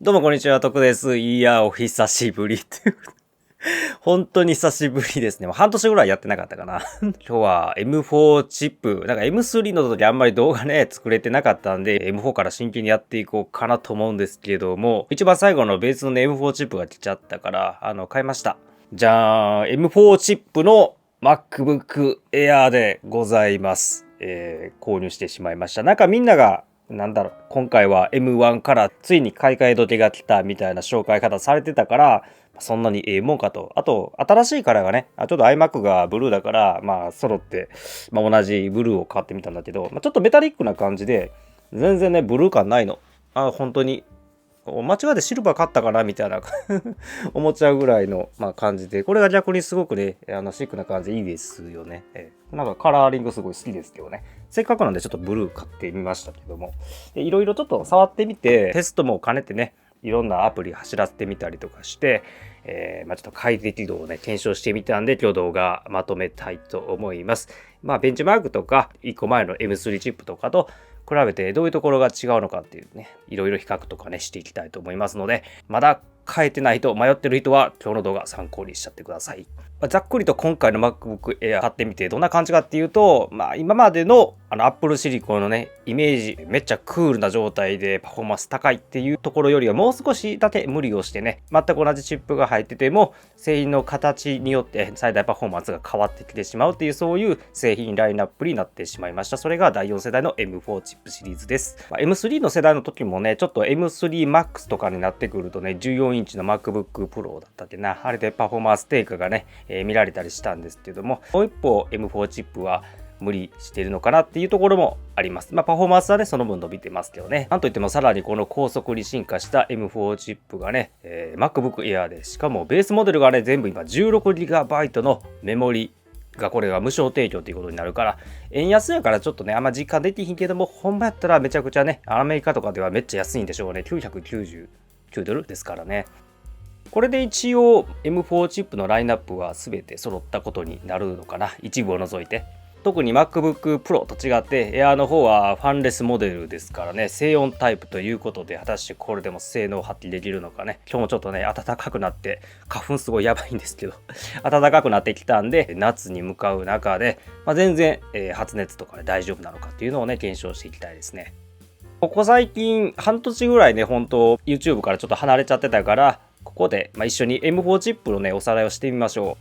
どうもこんにちは、徳です。いや、お久しぶりっていう。本当に久しぶりですね。もう半年ぐらいやってなかったかな。今日は M4 チップ、なんか M3 の時あんまり動画ね、作れてなかったんで、M4 から真剣にやっていこうかなと思うんですけども、一番最後のベースの、ね、M4 チップが来ちゃったから、買いました。じゃあ、M4 チップの MacBook Air でございます。購入してしまいました。なんかみんなが今回は M1 からついに買い替え時が来たみたいな紹介方されてたから、そんなにええもんかと。あと、新しいカラーがね、ちょっと iMac がブルーだから、揃って、同じブルーを買ってみたんだけど、ちょっとメタリックな感じで、全然ね、ブルー感ないの。本当に。間違えてシルバー買ったかなみたいな思っちゃうぐらいの、感じで、これが逆にすごくね、シックな感じでいいですよね。なんかカラーリングすごい好きですけどね。せっかくなんでちょっとブルー買ってみましたけども、いろいろちょっと触ってみて、テストも兼ねてね、いろんなアプリ走らせてみたりとかして、ちょっと快適度をね、検証してみたんで、今日動画まとめたいと思います。ベンチマークとか、1個前の M3 チップとかと、比べてどういうところが違うのかっていうね、いろいろ比較とかね、していきたいと思いますので、まだ変えてないと迷ってる人は今日の動画参考にしちゃってください。ざっくりと今回の MacBook Air 買ってみてどんな感じかっていうと、今までのApple シリコンのね、イメージめっちゃクールな状態でパフォーマンス高いっていうところよりはもう少しだけ無理をしてね、全く同じチップが入ってても製品の形によって最大パフォーマンスが変わってきてしまうっていうそういう製品ラインナップになってしまいました。それが第4世代の M4 チップシリーズです。M3 の世代の時もね、ちょっと M3 Max とかになってくるとね、14インチの MacBook Pro だったっけな、あれでパフォーマンス低下がね、見られたりしたんですけども、もう一方 M4 チップは無理してるのかなっていうところもあります。パフォーマンスはね、その分伸びてますけどね。なんといってもさらにこの高速に進化した M4 チップがね、MacBook Air で、しかもベースモデルがね、全部今 16GB のメモリがこれが無償提供ということになるから、円安やからちょっとね、あんま実感できひんけども、ほんまやったらめちゃくちゃね、アメリカとかではめっちゃ安いんでしょうね。999ドルですからね。これで一応 M4 チップのラインナップは全て揃ったことになるのかな。一部を除いて。特に MacBook Pro と違って Air の方はファンレスモデルですからね、静音タイプということで、果たしてこれでも性能を発揮できるのかね。今日もちょっとね、暖かくなって、花粉すごいやばいんですけど、暖かくなってきたんで、夏に向かう中で、全然、発熱とかね、大丈夫なのかっていうのをね、検証していきたいですね。ここ最近、半年ぐらいね、本当 YouTube からちょっと離れちゃってたから、ここで、一緒に M4 チップのね、おさらいをしてみましょ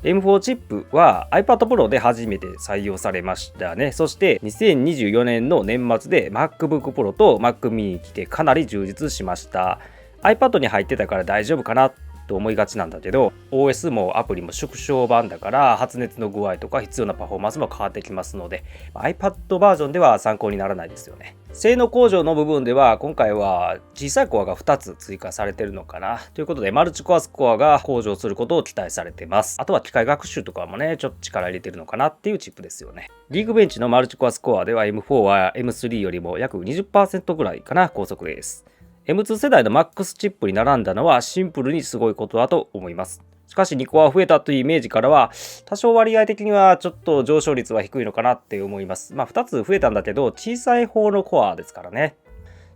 う。M4 チップは iPad Pro で初めて採用されましたね。そして2024年の年末で MacBook Pro と Mac mini に来てかなり充実しました。iPad に入ってたから大丈夫かなと思いがちなんだけど、 OS もアプリも縮小版だから発熱の具合とか必要なパフォーマンスも変わってきますので、 iPad バージョンでは参考にならないですよね。性能向上の部分では今回は小さいコアが2つ追加されてるのかなということで、マルチコアスコアが向上することを期待されてます。あとは機械学習とかもね、ちょっと力入れてるのかなっていうチップですよね。リーグベンチのマルチコアスコアでは M4 は M3 よりも約 20% ぐらいかな高速です。M2 世代の MAX チップに並んだのはシンプルにすごいことだと思います。しかし2コア増えたというイメージからは多少割合的にはちょっと上昇率は低いのかなって思います。2つ増えたんだけど小さい方のコアですからね。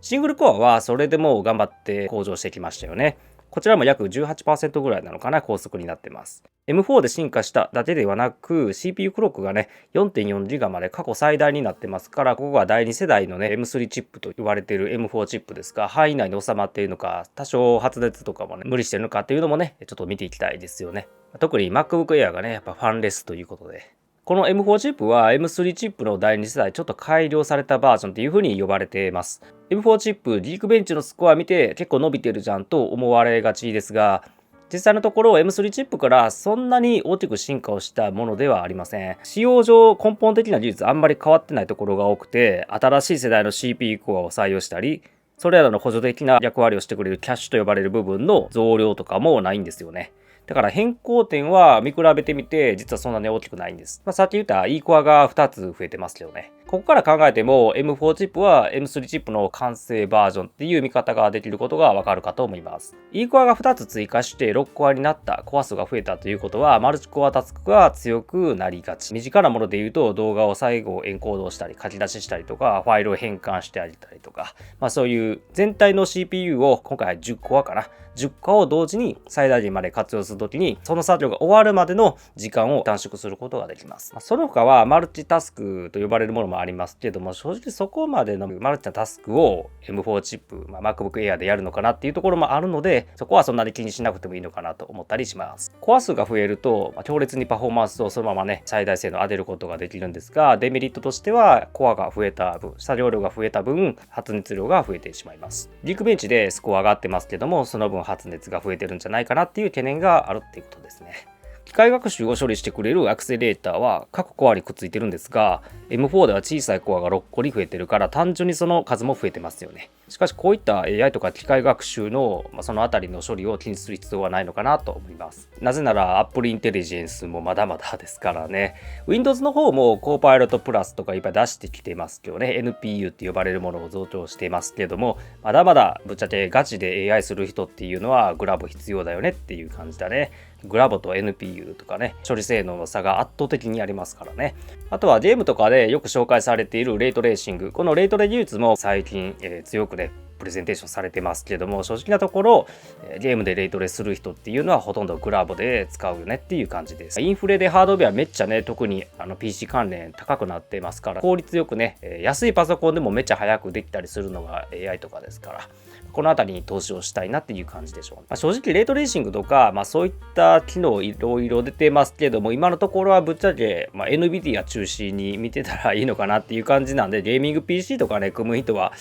シングルコアはそれでも頑張って向上してきましたよね。こちらも約 18% ぐらいなのかな高速になってます。M4 で進化しただけではなく CPU クロックがね 4.4GB まで過去最大になってますから、ここが第2世代のね M3 チップと言われている M4 チップですが、範囲内に収まっているのか、多少発熱とかもね無理してるのかっていうのもねちょっと見ていきたいですよね。特に MacBook Air がねやっぱファンレスということで、この M4 チップは M3 チップの第2世代ちょっと改良されたバージョンっていう風に呼ばれています。M4 チップ、リークベンチのスコア見て結構伸びてるじゃんと思われがちですが、実際のところ M3 チップからそんなに大きく進化をしたものではありません。使用上根本的な技術あんまり変わってないところが多くて、新しい世代の CPU コアを採用したり、それらの補助的な役割をしてくれるキャッシュと呼ばれる部分の増量とかもないんですよね。だから変更点は見比べてみて実はそんなに大きくないんです。さっき言った E コアが2つ増えてますけどね。ここから考えても M4 チップは M3 チップの完成バージョンっていう見方ができることがわかるかと思います。E コアが2つ追加して6コアになった、コア数が増えたということはマルチコアタスクが強くなりがち。身近なもので言うと動画を最後エンコードしたり書き出ししたりとかファイルを変換してあげたりとか、そういう全体の CPU を今回10コアかな。10個を同時に最大限まで活用するときに、その作業が終わるまでの時間を短縮することができます。その他はマルチタスクと呼ばれるものもありますけれども、正直そこまでのマルチなタスクを M4 チップ、MacBook Air でやるのかなっていうところもあるので、そこはそんなに気にしなくてもいいのかなと思ったりします。コア数が増えると、強烈にパフォーマンスをそのままね、最大性能を上げることができるんですが、デメリットとしてはコアが増えた分、作業量が増えた分、発熱量が増えてしまいます。ギークベンチでスコア上がってますけども、その分発熱が増えてるんじゃないかなっていう懸念があるっていうことですね。機械学習を処理してくれるアクセレーターは各コアにくっついてるんですが、M4 では小さいコアが6個に増えてるから単純にその数も増えてますよね。しかしこういった AI とか機械学習のそのあたりの処理を気にする必要はないのかなと思います。なぜなら Apple Intelligence もまだまだですからね。Windows の方も Copilot Plus とかいっぱい出してきてますけどね。NPU って呼ばれるものを増強していますけれども、まだまだぶっちゃけガチで AI する人っていうのはグラボ必要だよねっていう感じだね。グラボと NPU とかね、処理性能の差が圧倒的にありますからね。あとはゲームとかでよく紹介されているレイトレーシング。このレイトレ技術も最近、強くね、プレゼンテーションされてますけれども、正直なところゲームでレイトレする人っていうのはほとんどグラボで使うよねっていう感じです。インフレでハードウェアめっちゃね、特にPC 関連高くなってますから、効率よくね、安いパソコンでもめっちゃ早くできたりするのが AI とかですから、この辺りに投資をしたいなっていう感じでしょう。正直レイトレーシングとか、そういった機能いろいろ出てますけれども、今のところはぶっちゃけ、NVIDIA 中心に見てたらいいのかなっていう感じなんで、ゲーミング PC とかね、組む人は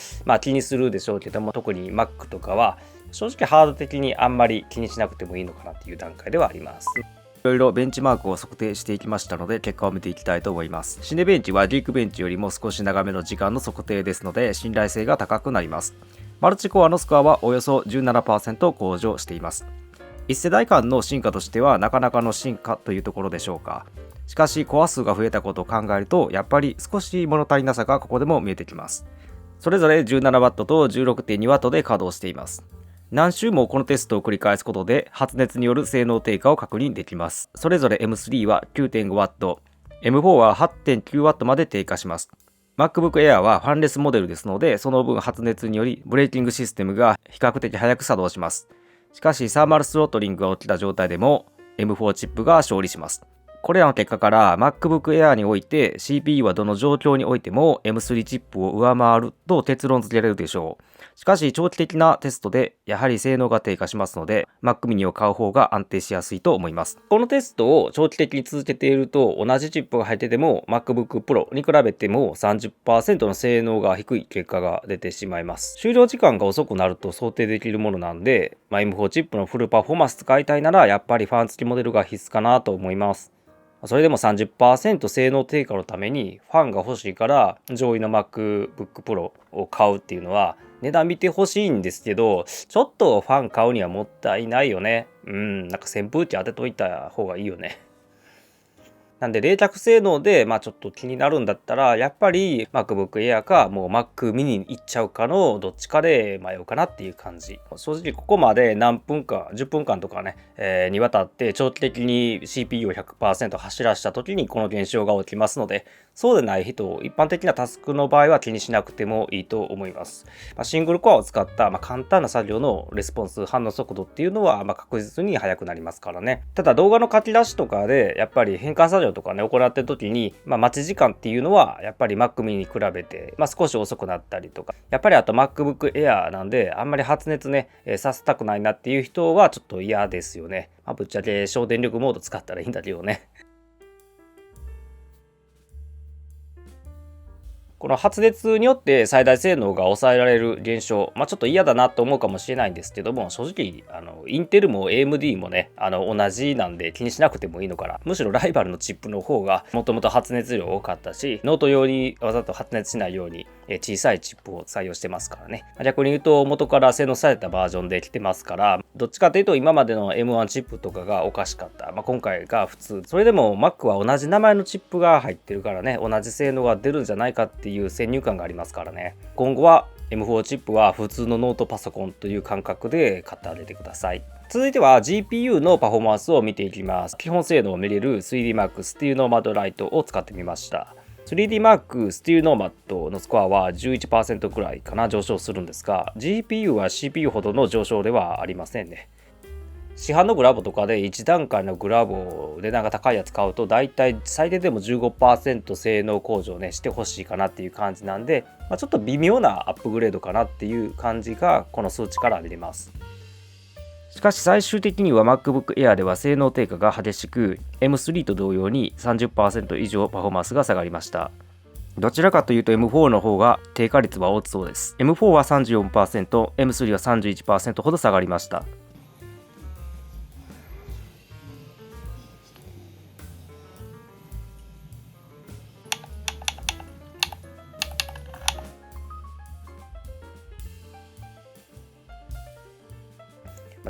気にするでしょうけども、特に Mac とかは正直ハード的にあんまり気にしなくてもいいのかなっていう段階ではあります。いろいろベンチマークを測定していきましたので、結果を見ていきたいと思います。シネベンチはギークベンチよりも少し長めの時間の測定ですので、信頼性が高くなります。マルチコアのスコアはおよそ 17% 向上しています。一世代間の進化としてはなかなかの進化というところでしょうか。しかしコア数が増えたことを考えると、やっぱり少し物足りなさがここでも見えてきます。それぞれ 17W と 16.2W で稼働しています。何周もこのテストを繰り返すことで発熱による性能低下を確認できます。それぞれ M3 は 9.5W、M4 は 8.9W まで低下します。MacBook Air はファンレスモデルですので、その分発熱によりブレーキングシステムが比較的早く作動します。しかしサーマルスロットリングが起きた状態でも M4 チップが勝利します。これらの結果から MacBook Air において CPU はどの状況においても M3 チップを上回ると結論付けられるでしょう。しかし長期的なテストでやはり性能が低下しますので Mac mini を買う方が安定しやすいと思います。このテストを長期的に続けていると同じチップが入ってても MacBook Pro に比べても 30% の性能が低い結果が出てしまいます。終了時間が遅くなると想定できるものなんで、M4 チップのフルパフォーマンス使いたいならやっぱりファン付きモデルが必須かなと思います。それでも 30% 性能低下のためにファンが欲しいから上位の MacBook Pro を買うっていうのは値段見てほしいんですけど、ちょっとファン買うにはもったいないよね。なんか扇風機当てといた方がいいよね。なんで冷却性能でちょっと気になるんだったらやっぱり MacBook Air かもう Mac mini に行っちゃうかのどっちかで迷うかなっていう感じ。正直ここまで何分か10分間とかね、にわたって長期的に CPU を 100% 走らせた時にこの現象が起きますので、そうでない人、一般的なタスクの場合は気にしなくてもいいと思います。シングルコアを使った簡単な作業のレスポンス反応速度っていうのは確実に速くなりますからね。ただ動画の書き出しとかでやっぱり変換作業とかね行ってる時に、待ち時間っていうのはやっぱり Mac mini に比べて、少し遅くなったりとか、やっぱりあと MacBook Air なんであんまり発熱ね、させたくないなっていう人はちょっと嫌ですよね。ぶっちゃけ省電力モード使ったらいいんだけどね。この発熱によって最大性能が抑えられる現象、ちょっと嫌だなと思うかもしれないんですけども、正直インテルも AMD もね同じなんで気にしなくてもいいのかな。むしろライバルのチップの方がもともと発熱量多かったし、ノート用にわざと発熱しないように小さいチップを採用してますからね。逆に言うと元から性能されたバージョンで来てますから、どっちかというと今までの M1 チップとかがおかしかった。今回が普通。それでも Mac は同じ名前のチップが入ってるからね、同じ性能が出るんじゃないかっていう先入観がありますからね。今後は M4 チップは普通のノートパソコンという感覚で買ってあげてください。続いては GPU のパフォーマンスを見ていきます。基本性能を見れる 3DMark Steel Nomad Lite を使ってみました。3DMark Steel Nomad のスコアは 11% くらいかな上昇するんですが、 GPU は CPU ほどの上昇ではありませんね。市販のグラボとかで1段階のグラボ値段が高いやつ買うと、だいたい最低でも 15% 性能向上ねしてほしいかなっていう感じなんで、ちょっと微妙なアップグレードかなっていう感じがこの数値から見れます。しかし最終的には MacBook Air では性能低下が激しく、 M3 と同様に 30% 以上パフォーマンスが下がりました。どちらかというと M4 の方が低下率は大きそうです。 M4 は 34%、M3 は 31% ほど下がりました。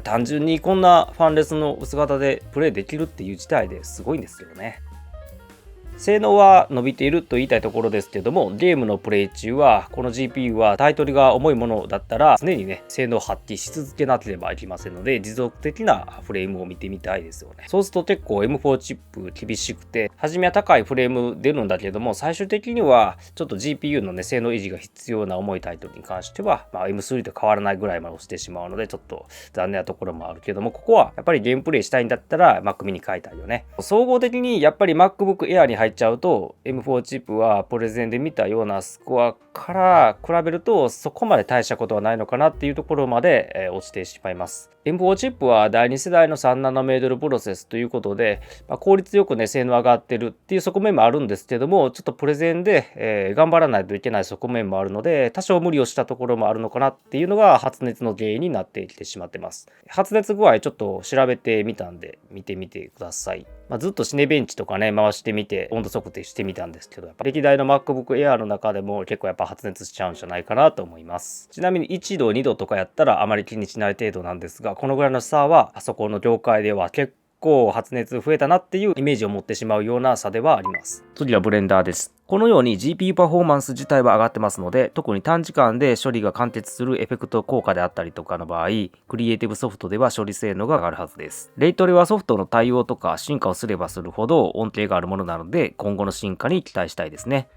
単純にこんなファンレスの薄型でプレイできるっていう事態ですごいんですよね。性能は伸びていると言いたいところですけども、ゲームのプレイ中はこの GPU はタイトルが重いものだったら常にね性能を発揮し続けなければいけませんので、持続的なフレームを見てみたいですよね。そうすると結構 M4 チップ厳しくて、初めは高いフレーム出るんだけども、最終的にはちょっと GPU のね性能維持が必要な重いタイトルに関しては、M3 と変わらないぐらいまで落ちてしまうので、ちょっと残念なところもあるけども、ここはやっぱりゲームプレイしたいんだったら Mac mini 買いたいよね。総合的にやっぱり MacBook Air に入っちゃうと M4 チップはプレゼンで見たようなスコアから比べるとそこまで大したことはないのかなっていうところまで落ちてしまいます。M4 チップは第2世代の3ナノメートルプロセスということで、効率よくね性能上がってるっていう側面もあるんですけども、ちょっとプレゼンで、頑張らないといけない側面もあるので、多少無理をしたところもあるのかなっていうのが発熱の原因になってきてしまってます。発熱具合ちょっと調べてみたんで見てみてください。ずっとシネベンチとかね回してみて温度測定してみたんですけど、やっぱ歴代の MacBook Air の中でも結構やっぱ発熱しちゃうんじゃないかなと思います。ちなみに1度2度とかやったらあまり気にしない程度なんですが、このぐらいの差はパソコンの業界では結構発熱増えたなっていうイメージを持ってしまうような差ではあります。次はブレンダーです。このように GPU パフォーマンス自体は上がってますので、特に短時間で処理が完結するエフェクト効果であったりとかの場合、クリエイティブソフトでは処理性能が上がるはずです。レイトレはソフトの対応とか進化をすればするほど恩恵があるものなので、今後の進化に期待したいですね。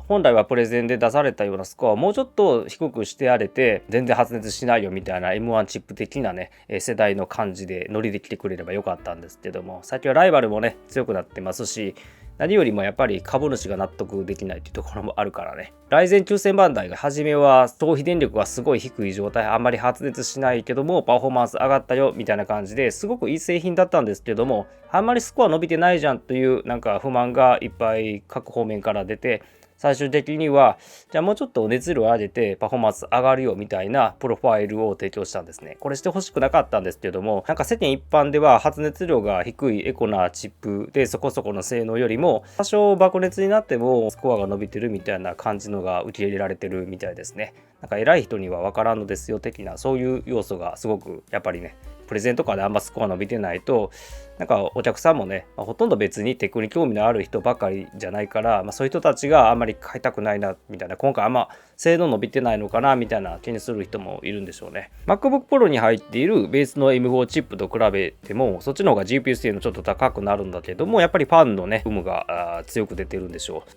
本来はプレゼンで出されたようなスコアをもうちょっと低くしてあれて全然発熱しないよみたいな M1 チップ的なね世代の感じで乗りできてくれればよかったんですけども、最近はライバルもね強くなってますし、何よりもやっぱり株主が納得できないっていうところもあるからね。ライゼン9000番台が初めは消費電力がすごい低い状態、あんまり発熱しないけどもパフォーマンス上がったよみたいな感じですごくいい製品だったんですけども、あんまりスコア伸びてないじゃんというなんか不満がいっぱい各方面から出て、最終的にはじゃあもうちょっと熱量を上げてパフォーマンス上がるよみたいなプロファイルを提供したんですね。これしてほしくなかったんですけども、なんか世間一般では発熱量が低いエコなチップでそこそこの性能よりも多少爆熱になってもスコアが伸びてるみたいな感じのが受け入れられてるみたいですね。なんか偉い人には分からんのですよ的なそういう要素がすごくやっぱりね、プレゼンとかであんまスコア伸びてないとなんかお客さんもね、ほとんど別にテクに興味のある人ばかりじゃないから、そういう人たちがあんまり買いたくないなみたいな、今回あんま性能伸びてないのかなみたいな気にする人もいるんでしょうね。 MacBook Pro に入っているベースの M4 チップと比べてもそっちの方が GPU 性能ちょっと高くなるんだけども、やっぱりファンのね有無が強く出てるんでしょう。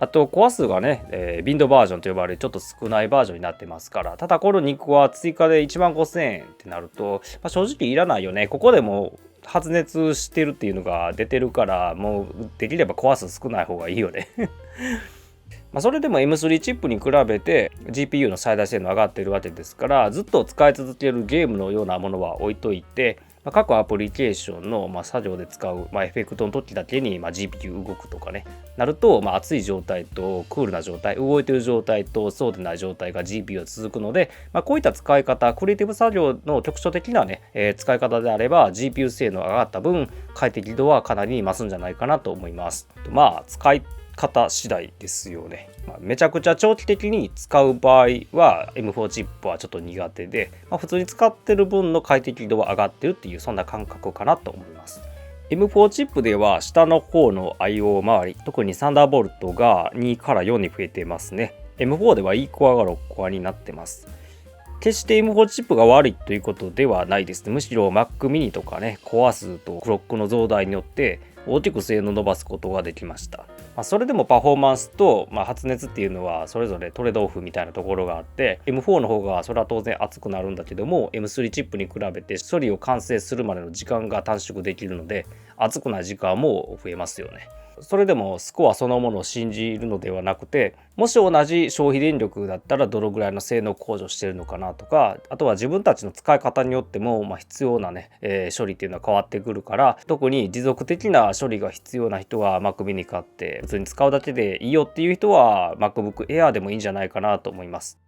あとコア数がね、ビンドバージョンと呼ばれるちょっと少ないバージョンになってますから、ただこの2個は追加で15,000円ってなると、正直いらないよね。ここでも発熱してるっていうのが出てるから、もうできればコア数少ない方がいいよねそれでも M3 チップに比べて GPU の最大性能上がってるわけですから、ずっと使い続けるゲームのようなものは置いといて、各アプリケーションの作業で使うエフェクトの時だけにGPU 動くとかねなると、熱い状態とクールな状態、動いてる状態とそうでない状態が GPU は続くので、こういった使い方、クリエイティブ作業の局所的なね、使い方であれば GPU 性能が上がった分快適度はかなり増すんじゃないかなと思います。方次第ですよね。めちゃくちゃ長期的に使う場合は M4 チップはちょっと苦手で、普通に使ってる分の快適度は上がってるっていうそんな感覚かなと思います。M4 チップでは下の方の I/O 周り、特にサンダーボルトが2から4に増えてますね。M4 では E コアが6コアになってます。決して M4 チップが悪いということではないですね。むしろ Mac mini とかね、コア数とクロックの増大によって大きく性能を伸ばすことができました。それでもパフォーマンスと、発熱っていうのはそれぞれトレードオフみたいなところがあって、M4 の方がそれは当然熱くなるんだけども、M3 チップに比べて処理を完成するまでの時間が短縮できるので、熱くない時間も増えますよね。それでもスコアそのものを信じるのではなくて、もし同じ消費電力だったらどのぐらいの性能向上してるのかなとか、あとは自分たちの使い方によっても、必要なね、処理っていうのは変わってくるから、特に持続的な処理が必要な人は Mac mini 買って普通に使うだけでいいよっていう人は MacBook Air でもいいんじゃないかなと思います。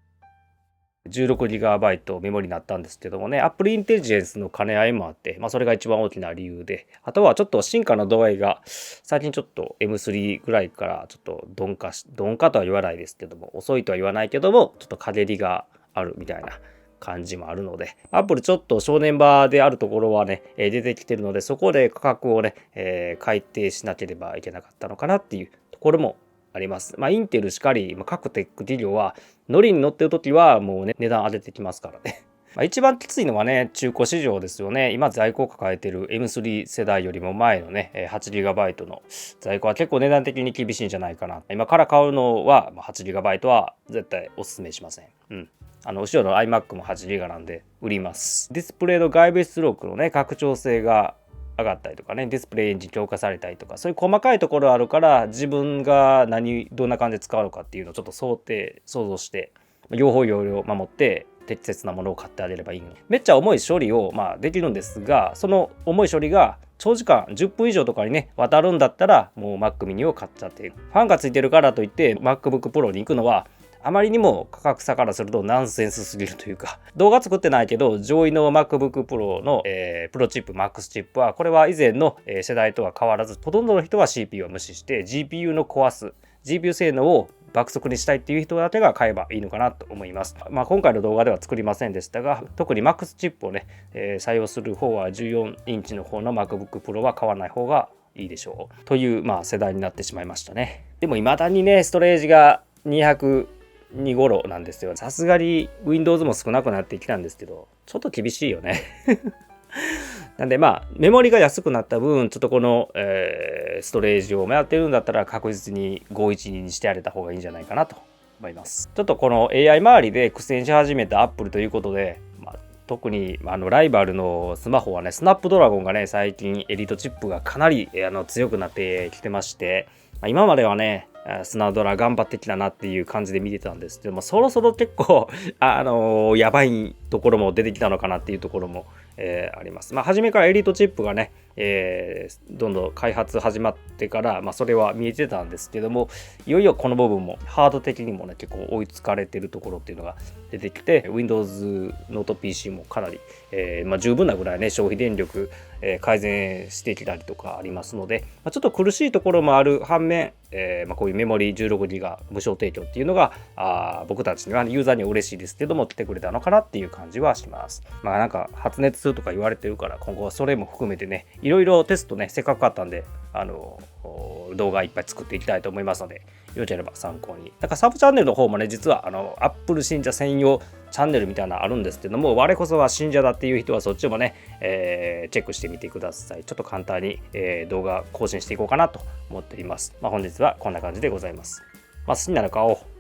16GB メモリになったんですけどもね、Apple Intelligence の兼ね合いもあって、それが一番大きな理由で、あとはちょっと進化の度合いが最近ちょっと M3 ぐらいからちょっと鈍化とは言わないですけども、遅いとは言わないけども、ちょっと陰りがあるみたいな感じもあるので、Apple ちょっと正念場であるところはね、出てきてるので、そこで価格をね、改定しなければいけなかったのかなっていうところもあります。インテルしかり、各テック企業はノリに乗ってる時はもうね、値段上げてきますからね。一番きついのはね、中古市場ですよね。今在庫を抱えてる M3 世代よりも前のね、8GB の在庫は結構値段的に厳しいんじゃないかな。今から買うのは 8GB は絶対お勧めしません。後ろの iMac も 8GB なんで売ります。ディスプレイの外部出力のね、拡張性が上がったりとかね、ディスプレイエンジン強化されたりとか、そういう細かいところあるから、自分がどんな感じで使うのかっていうのをちょっと想像して、用法用量を守って適切なものを買ってあげればいいのに。めっちゃ重い処理をできるんですが、その重い処理が長時間10分以上とかにね渡るんだったら、もう Mac mini を買っちゃって、ファンがついてるからといって MacBook Pro に行くのはあまりにも価格差からするとナンセンスすぎるというか、動画作ってないけど上位の MacBook Pro の、プロチップ MAX チップはこれは以前の、世代とは変わらず、ほとんどの人は CPU を無視して GPU のコア数 GPU 性能を爆速にしたいっていう人だけが買えばいいのかなと思います。今回の動画では作りませんでしたが、特に MAX チップをね、採用する方は14インチの方の MacBook Pro は買わない方がいいでしょうという、世代になってしまいましたね。でも未だにね、ストレージが202頃なんですよ。さすがに Windows も少なくなってきたんですけど、ちょっと厳しいよね。なんでメモリが安くなった分、ちょっとこの、ストレージをやってるんだったら確実に512にしてあげた方がいいんじゃないかなと思います。ちょっとこの AI 周りで苦戦し始めた Apple ということで、特にライバルのスマホはね、スナップドラゴンがね、最近エリートチップがかなり強くなってきてまして、今まではね、スナドラ頑張ってきたなっていう感じで見てたんですけども、そろそろ結構やばいところも出てきたのかなっていうところも、あります。初めからエリートチップがね、どんどん開発始まってから、それは見えてたんですけども、いよいよこの部分もハード的にもね結構追いつかれてるところっていうのが出てきて、 Windows ノート PC もかなり、十分なぐらいね消費電力、改善してきたりとかありますので、ちょっと苦しいところもある反面、こういうメモリ 16GB 無償提供っていうのが僕たちにはユーザーには嬉しいですけども来てくれたのかなっていう感じはします。なんか発熱するとか言われてるから、今後はそれも含めてね、いろいろテストねせっかく買ったんで動画いっぱい作っていきたいと思いますので、よければ参考に。なんかサブチャンネルの方もね、実はApple 信者専用チャンネルみたいなのあるんですけども、我こそは信者だっていう人はそっちもね、チェックしてみてください。ちょっと簡単に、動画更新していこうかなと思っています。本日はこんな感じでございます。好きなら買おう。